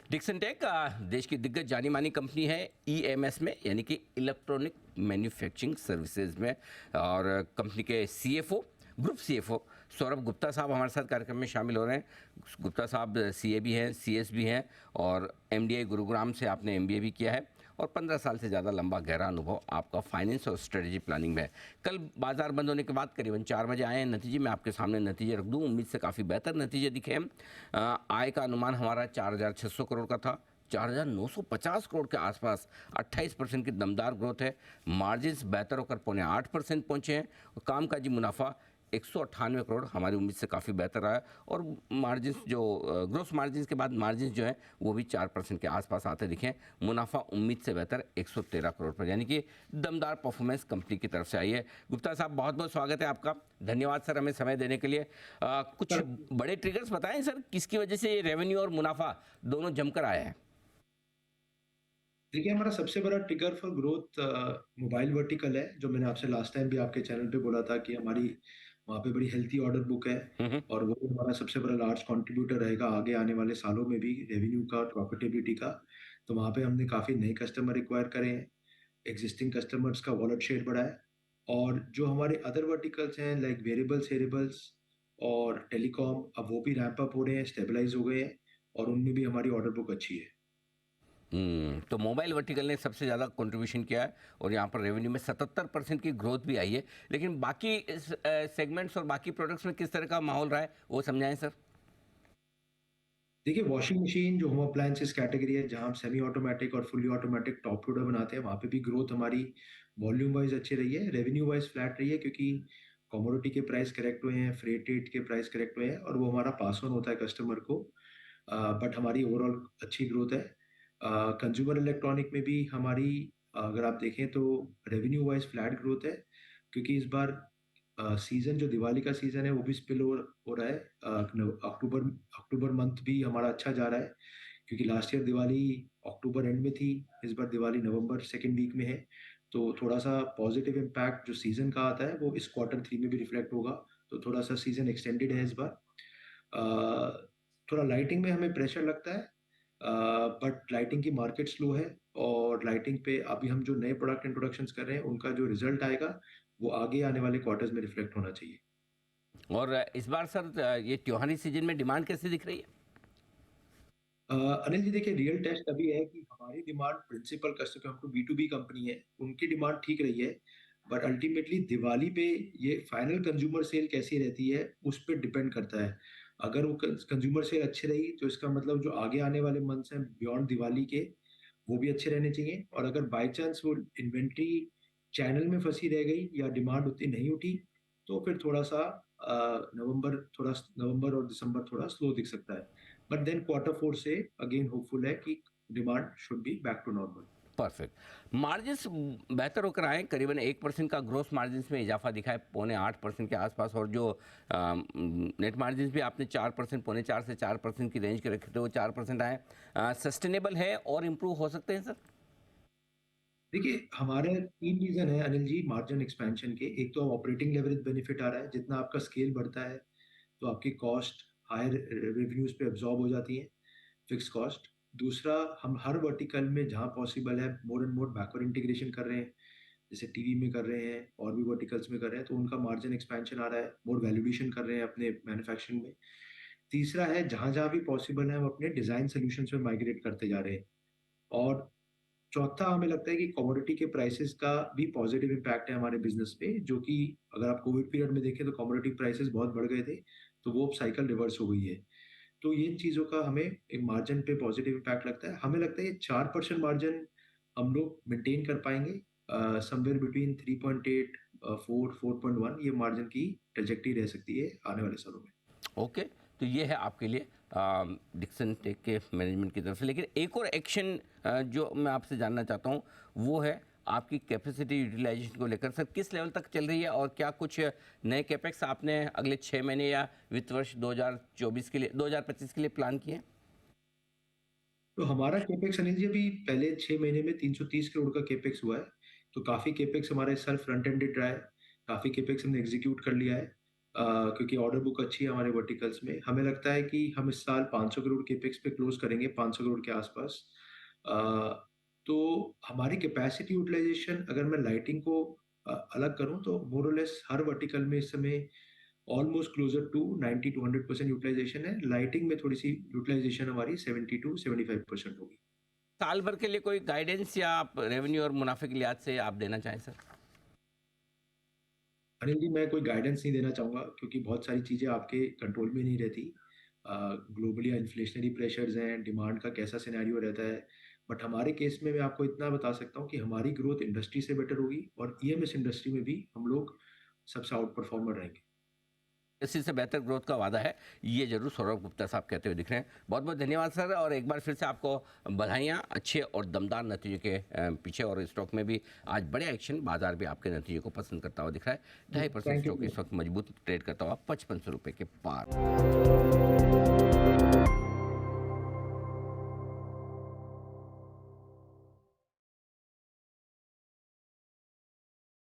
Dixon take देश की दिग्गज जानी मानी कंपनी है ईएमएस में, यानी कि इलेक्ट्रॉनिक मैन्युफैक्चरिंग सर्विसेज में। और कंपनी के CFO, group CFO Saurabh Gupta साहब हमारे साथ कार्यक्रम में शामिल हो रहे हैं। गुप्ता साहब सीए भी हैं, सीएस भी हैं, और एमडीआई गुरुग्राम से आपने एमबीए भी किया है, और 15 साल से ज़्यादा लंबा गहरा अनुभव आपका फाइनेंस और स्ट्रेटजी प्लानिंग में है। कल बाजार बंद होने के बाद करीबन 4 बजे आए हैं नतीजे, मैं आपके सामने नतीजे रख दूं। उम्मीद से काफ़ी बेहतर नतीजे दिखे हैं। आय का अनुमान हमारा 4,600 करोड़ का था, 4,950 करोड़ के आसपास 28% की दमदार ग्रोथ है। मार्जिन्स बेहतर होकर 8.25% पहुंचे हैं, और कामकाजी मुनाफा 198 करोड़ हमारी उम्मीद से काफ़ी बेहतर रहा है। और मार्जिन्स जो ग्रोस मार्जिन्स के बाद मार्जिन्स जो है वो भी 4% के आसपास आते दिखे। मुनाफा उम्मीद से बेहतर 113 करोड़ पर, यानी कि दमदार परफॉर्मेंस कंपनी की तरफ से आई है। गुप्ता साहब, बहुत बहुत स्वागत है आपका। धन्यवाद सर हमें समय देने के लिए। कुछ बड़े ट्रिगर्स बताएं सर, किसकी वजह से ये रेवेन्यू और मुनाफा दोनों जमकर आया है? देखिए, हमारा सबसे बड़ा trigger for growth mobile vertical है, जो मैंने आपसे लास्ट टाइम भी आपके चैनल पे बोला था कि हमारी वहाँ पे बड़ी हेल्थी ऑर्डर बुक है। हम्म। और वो हमारा सबसे बड़ा लार्ज कंट्रीब्यूटर रहेगा आगे आने वाले सालों में भी, रेवेन्यू का और प्रॉफिटेबिलिटी का। तो वहाँ पे हमने काफ़ी नए कस्टमर एक्वायर करे हैं, एग्जिस्टिंग कस्टमर्स का वॉलेट शेयर बढ़ा है। और जो हमारे अदर वर्टिकल्स हैं लाइक वेरिएबल्स, हेरिबल्स और टेलीकॉम, अब वो भी रैंप अप हो रहे हैं, स्टेबलाइज हो गए हैं, और उनमें भी हमारी ऑर्डर बुक अच्छी है। तो मोबाइल वर्टिकल ने सबसे ज़्यादा कंट्रीब्यूशन किया है, और यहाँ पर रेवेन्यू में 77% की ग्रोथ भी आई है। लेकिन बाकी सेगमेंट्स और बाकी प्रोडक्ट्स में किस तरह का माहौल रहा है, वो समझाएं सर। देखिए, वॉशिंग मशीन जो होम अप्लायंसेस कैटेगरी है, जहाँ हम सेमी ऑटोमेटिक और फुली ऑटोमेटिक टॉप लोडर बनाते हैं, वहाँ पे भी ग्रोथ हमारी वॉल्यूम वाइज अच्छी रही है। रेवेन्यू वाइज फ्लैट रही है, क्योंकि कमोडिटी के प्राइस करेक्ट हुए हैं, फ्रेट रेट के प्राइस करेक्ट हुए हैं, और वो हमारा पास ऑन होता है कस्टमर को। बट हमारी ओवरऑल अच्छी ग्रोथ है। कंज्यूमर इलेक्ट्रॉनिक में भी हमारी, अगर आप देखें तो रेवेन्यू वाइज फ्लैट ग्रोथ है, क्योंकि इस बार सीजन जो दिवाली का सीजन है वो भी स्पिल हो रहा है। अक्टूबर अक्टूबर मंथ भी हमारा अच्छा जा रहा है, क्योंकि last year Diwali October and में थी, इस बार दिवाली नवंबर सेकेंड वीक में है। तो थोड़ा सा पॉजिटिव इम्पैक्ट जो सीजन का आता है वो इस क्वार्टर थ्री में भी रिफ्लेक्ट होगा। तो थोड़ा सा सीजन एक्सटेंडेड है इस बार। थोड़ा लाइटिंग में हमें प्रेशर लगता है, बट लाइटिंग की मार्केट स्लो है, और लाइटिंग पे अभी हम जो नए प्रोडक्ट इंट्रोडक्शंस कर रहे हैं उनका जो रिजल्ट आएगा वो आगे आने वाले क्वार्टर्स में रिफ्लेक्ट होना चाहिए। और इस बार सर ये त्योहारी सीजन में डिमांड कैसी दिख रही है? अनिल जी, देखिए, रियल टेस्ट अभी है कि हमारी डिमांड प्रिंसिपल कस्टमर, हम तो बी टू बी कंपनी है, उनकी डिमांड ठीक रही है। बट अल्टीमेटली दिवाली पे ये फाइनल कंज्यूमर सेल कैसी रहती है उस पर डिपेंड करता है। अगर वो कंज्यूमर सेल अच्छी रही तो इसका मतलब जो आगे आने वाले मंथ्स हैं बियॉन्ड दिवाली के, वो भी अच्छे रहने चाहिए। और अगर बाई चांस वो इन्वेंट्री चैनल में फंसी रह गई या डिमांड उतनी नहीं उठी, तो फिर थोड़ा सा नवंबर और दिसंबर थोड़ा स्लो दिख सकता है। बट देन क्वार्टर फोर से अगेन होपफुल है कि demand should be back to normal. Perfect. Margins बेहतर होकर आए, करीबन 1% का ग्रोस मार्जिन्स में इजाफा दिखा है, 3.25% के आसपास। और जो नेट मार्जिन्स भी आपने 4%, 3.25 से 4% की रेंज के रखे थे, वो 4% आए। सस्टेनेबल है और इम्प्रूव हो सकते हैं सर? देखिए, हमारे तीन रीजन है अनिल जी मार्जिन एक्सपेंशन के। एक तो ऑपरेटिंग लेवरेज बेनिफिट आ रहा है, जितना आपका स्केल बढ़ता है तो आपकी कॉस्ट हायर रेवेन्यूज पे एब्जॉर्ब हो जाती है, फिक्स कॉस्ट। दूसरा, हम हर वर्टिकल में जहां पॉसिबल है more and more backward integration कर रहे हैं, जैसे टीवी में कर रहे हैं और भी वर्टिकल्स में कर रहे हैं, तो उनका मार्जिन एक्सपेंशन आ रहा है, मोर वैल्यूएशन कर रहे हैं अपने मैन्युफैक्चरिंग में। तीसरा है, जहां जहां भी पॉसिबल है हम अपने डिजाइन सोल्यूशंस में माइग्रेट करते जा रहे हैं। और चौथा, हमें लगता है कि कमोडिटी के प्राइसेस का भी पॉजिटिव इम्पैक्ट है हमारे बिजनेस पे, जो कि अगर आप कोविड पीरियड में देखें तो कमोडिटी प्राइसेस बहुत बढ़ गए थे, तो वो साइकिल रिवर्स हो गई है। तो ये चीज़ों का हमें एक मार्जिन पे पॉजिटिव इम्पैक्ट लगता है। हमें लगता है ये 4% मार्जिन हम लोग मेंटेन कर पाएंगे, समवेयर बिटवीन 3.8 4.1, ये मार्जिन की ट्रेजेक्टरी रह सकती है आने वाले सालों में। ओके। तो ये है आपके लिए डिक्सन टेक के मैनेजमेंट की तरफ से। लेकिन एक और एक्शन जो मैं आपसे जानना चाहता हूँ, वो है आपकी कैपेसिटी यूटिलाइजेशन को लेकर। सर, किस लेवल तक चल रही है, और क्या कुछ नए कैपेक्स आपने अगले 6 महीने या वित्त वर्ष 2024 के लिए, 2025 के लिए प्लान किए हैं? तो हमारा केपेक्स अनिल जी अभी पहले 6 महीने में 330 करोड़ का केपेक्स हुआ है। तो काफी केपेक्स हमारे सेल्फ फ्रंट एंडेड रहा है, काफी केपेक्स हमने एग्जीक्यूट कर लिया है। क्योंकि ऑर्डर बुक अच्छी है हमारे वर्टिकल्स में। हमें लगता है कि हम इस साल 500 करोड़ केपेक्स पे क्लोज़ करेंगे, 500 करोड़ के आसपास। अ, तो हमारी कैपेसिटी यूटिलाइज़ेशन अगर मैं लाइटिंग को अलग करूँ तो मोर और लेस हर वर्टिकल में इस समय almost closer to 90 to 100% utilization है। लाइटिंग में थोड़ी-सी यूटिलाइज़ेशन हमारी 70 टू 75% होगी। साल भर के लिए कोई गाइडेंस या आप रेवेन्यू और मुनाफे के लिहाज से आप देना चाहें सर? अनिल जी, मैं कोई गाइडेंस नहीं देना चाहूँगा क्योंकि बहुत सारी चीज़ें आपके कंट्रोल में नहीं रहती। ग्लोबली इन्फ्लेशनरी प्रेशर्स हैं, डिमांड का कैसा सिनेरियो रहता है। बट हमारे केस में मैं आपको इतना बता सकता हूँ कि हमारी ग्रोथ इंडस्ट्री से बेटर होगी और ईएमएस इंडस्ट्री में भी हम लोग सबसे आउट परफॉर्मर रहेंगे। इसी से बेहतर ग्रोथ का वादा है, ये ज़रूर सौरभ गुप्ता साहब कहते हुए दिख रहे हैं। बहुत-बहुत धन्यवाद सर, और एक बार फिर से आपको बधाइयाँ अच्छे और दमदार नतीजे के पीछे। और स्टॉक में भी आज बड़े एक्शन, बाजार भी आपके नतीजे को पसंद करता हुआ दिख रहा है। 2.5% थैंक यू। स्टॉक इस वक्त मजबूत ट्रेड करता हुआ 55 रुपये के पार।